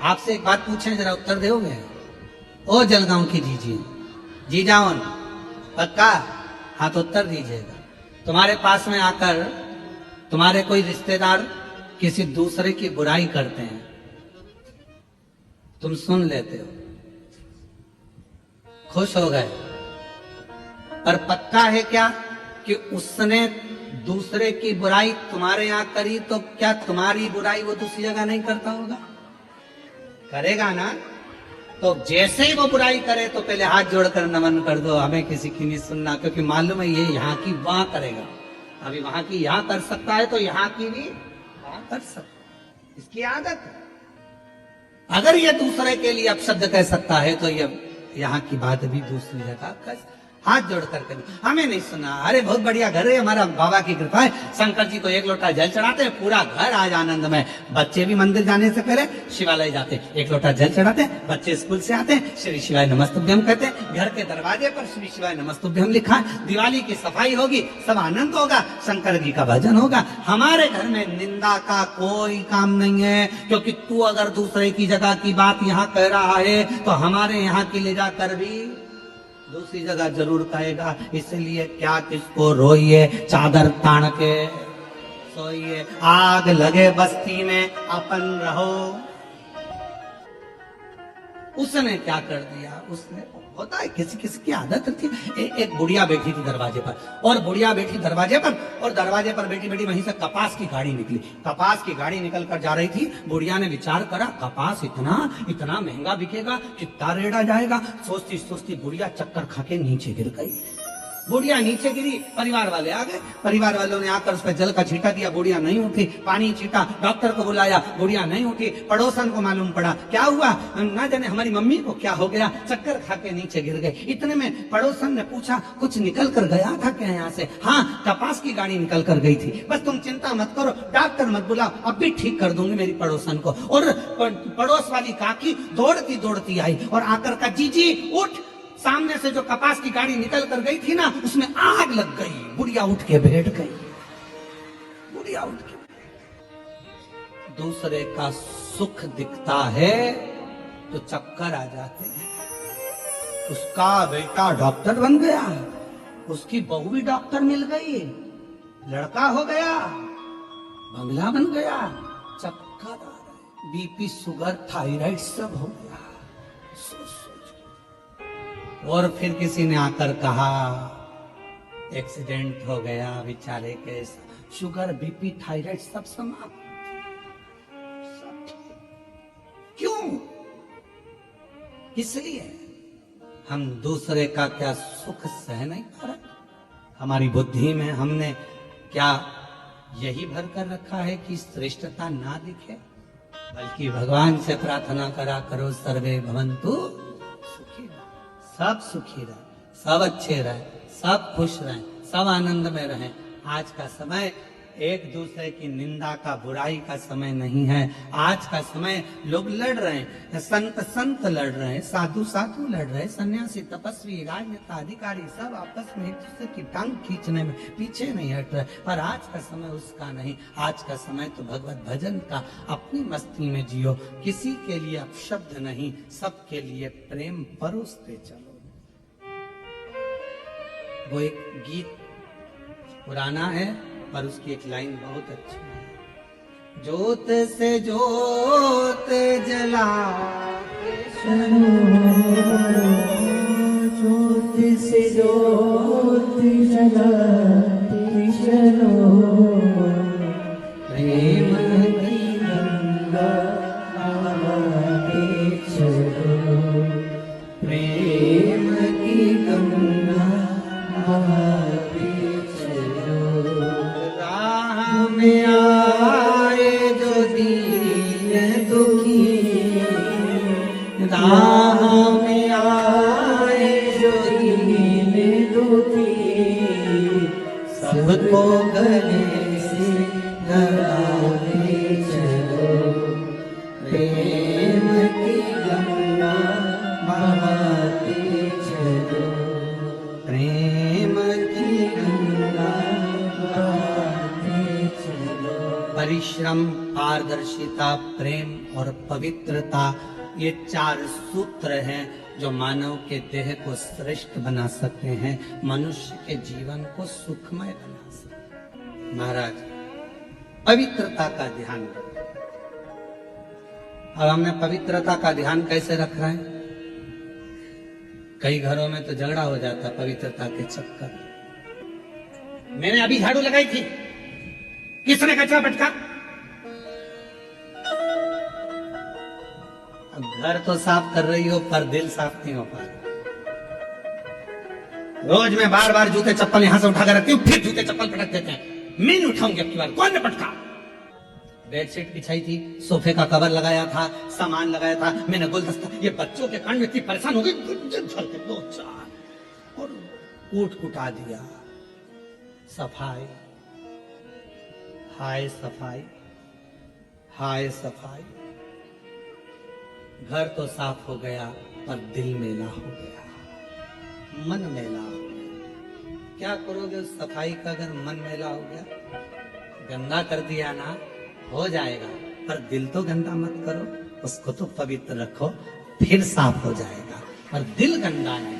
आपसे एक बात पूछें, जरा उत्तर दोगे? ओ जलगांव की जीजी, जीजावन पक्का? हाँ तो उत्तर दीजिएगा। तुम्हारे पास में आकर तुम्हारे कोई रिश्तेदार किसी दूसरे की बुराई करते हैं, तुम सुन लेते हो, खुश हो गए, पर पक्का है क्या कि उसने दूसरे की बुराई तुम्हारे यहां करी तो क्या तुम्हारी बुराई वो दूसरी जगह नहीं करता होगा? करेगा ना? तो जैसे ही वो बुराई करे तो पहले हाथ जोड़कर नमन कर दो, हमें किसी की नहीं सुनना, क्योंकि मालूम है ये यहाँ की वहां करेगा। अभी वहां की यहां कर सकता है तो यहाँ की भी वहां कर सकता है, इसकी आदत है। अगर ये दूसरे के लिए अपशब्द कह सकता है तो ये यहाँ की बात भी दूसरी जगह कर। हाथ जोड़कर कर, हमें नहीं सुना। अरे बहुत बढ़िया घर है, हमारा बाबा की कृपा है, शंकर जी को एक लोटा जल चढ़ाते हैं, पूरा घर आज आनंद में। बच्चे भी मंदिर जाने से पहले शिवालय जाते, एक लोटा जल चढ़ाते हैं, बच्चे स्कूल से आते हैं, श्री शिवाय नमस्तुभ्यम कहते हैं, घर के दरवाजे पर श्री शिवाय नमस्तुभ्यम लिखा है, दिवाली की सफाई होगी, सब आनंद होगा, शंकर जी का भजन होगा। हमारे घर में निंदा का कोई काम नहीं है, क्योंकि तू अगर दूसरे की जगह की बात यहाँ कह रहा है तो हमारे यहाँ की ले जाकर भी दूसरी जगह जरूर कहेगा। इसलिए क्या किसको रोइए, चादर तान के सोइए, आग लगे बस्ती में अपन रहो। उसने क्या कर दिया? उसने, होता है किसी किसी की आदत थी। एक बुढ़िया बैठी थी दरवाजे पर, और बुढ़िया बैठी दरवाजे पर, और दरवाजे पर बैठी बैठी वहीं से कपास की गाड़ी निकली। कपास की गाड़ी निकल कर जा रही थी। बुढ़िया ने विचार करा, कपास इतना इतना महंगा बिकेगा, कितना रेड़ा जाएगा। सोचती सोचती बुढ़िया चक्कर खा के नीचे गिर गई। बुढ़िया नीचे गिरी, परिवार वाले आ गए, परिवार वालों ने आकर उस पर जल का छींटा दिया, बुढ़िया नहीं उठी। पानी छींटा, डॉक्टर को बुलाया, बुढ़िया नहीं उठी। पड़ोसन को मालूम पड़ा, क्या हुआ? ना जाने हमारी मम्मी को क्या हो गया, चक्कर खा के नीचे गिर गए। इतने में पड़ोसन ने पूछा, कुछ निकल कर गया था क्या यहाँ से? हाँ, कपास की गाड़ी निकल कर गई थी, बस तुम चिंता मत करो, डॉक्टर मत बुलाओ, अब भी ठीक कर दूंगी मेरी पड़ोसन को। और पड़ोस वाली काकी दौड़ती दौड़ती आई और आकर का, जीजी उठ, सामने से जो कपास की गाड़ी निकल कर गई थी ना, उसमें आग लग गई। बुढ़िया उठ के बैठ गई, बुढ़िया उठ के। दूसरे का सुख दिखता है तो चक्कर आ जाते हैं। उसका बेटा डॉक्टर बन गया, उसकी बहू भी डॉक्टर मिल गई, लड़का हो गया, बंगला बन गया, चक्कर आ रहे, बीपी शुगर थायराइड सब हो गया। और फिर किसी ने आकर कहा, एक्सीडेंट हो गया बेचारे के, शुगर बीपी थायराइड सब समाप्त। क्यों? इसलिए हम दूसरे का क्या सुख सह नहीं पा रहे। हमारी बुद्धि में हमने क्या यही भर कर रखा है कि श्रेष्ठता ना दिखे, बल्कि भगवान से प्रार्थना करा करो, सर्वे भवन्तु सुखी, सब सुखी रहे, सब अच्छे रहे, सब खुश रहे, सब आनंद में रहें। आज का समय एक दूसरे की निंदा का, बुराई का समय नहीं है। आज का समय लोग लड़ रहे हैं, संत संत लड़ रहे हैं, साधु साधु लड़ रहे हैं, सन्यासी तपस्वी राजनेता अधिकारी सब आपस में एक दूसरे की टांग खींचने में पीछे नहीं हट रहे। पर आज का समय उसका नहीं। आज का समय तो भगवत भजन का। अपनी मस्ती में जियो, किसी के लिए अपशब्द नहीं, सबके लिए प्रेम परोसते चलो। वो एक गीत पुराना है पर उसकी एक लाइन बहुत अच्छी है। ज्योत से ज्योत जला ज्योत से ज्योत जलाते चलो, प्रेम की गंगा बहाते चलो, प्रेम की गंगा बहाते चलो। राह में आए जो दीन दुखी, राह में आए जो दीन दुखी, सबको गले से लगाते चलो, प्रेम की गंगा बहाते चलो, प्रेम की गंगा बहाते चलो। परिश्रम पार पारदर्शिता, प्रेम और पवित्रता, ये 4 सूत्र हैं जो मानव के देह को श्रेष्ठ बना सकते हैं, मनुष्य के जीवन को सुखमय बना सकते हैं। महाराज, पवित्रता का ध्यान रखें। अब हमने पवित्रता का ध्यान कैसे रख रहे हैं? कई घरों में तो झगड़ा हो जाता पवित्रता के चक्कर। मैंने अभी झाड़ू लगाई थी, किसने कचरा पटका? अब घर तो साफ कर रही हो पर दिल साफ नहीं हो पा रहा। रोज मैं बार बार जूते चप्पल यहां से उठाकर रखती हूं, फिर जूते चप्पल पटक देते हैं। मैं नहीं उठाऊंगी अब की बार। कौन ने पटका? बेडशीट बिछाई थी, सोफे का कवर लगाया था, सामान लगाया था, मैंने गुलदस्ता, ये बच्चों के कांड में इतनी परेशान हो गई, 2-4 और कूट कुटा दिया। सफाई, हाय सफाई, हाय सफाई। घर तो साफ हो गया पर दिल मेला हो गया, मन मेला हो गया। क्या करोगे उस सफाई का अगर मन मेला हो गया? गंदा कर दिया ना, हो जाएगा, पर दिल तो गंदा मत करो, उसको तो पवित्र रखो, फिर साफ हो जाएगा। पर दिल गंदा नहीं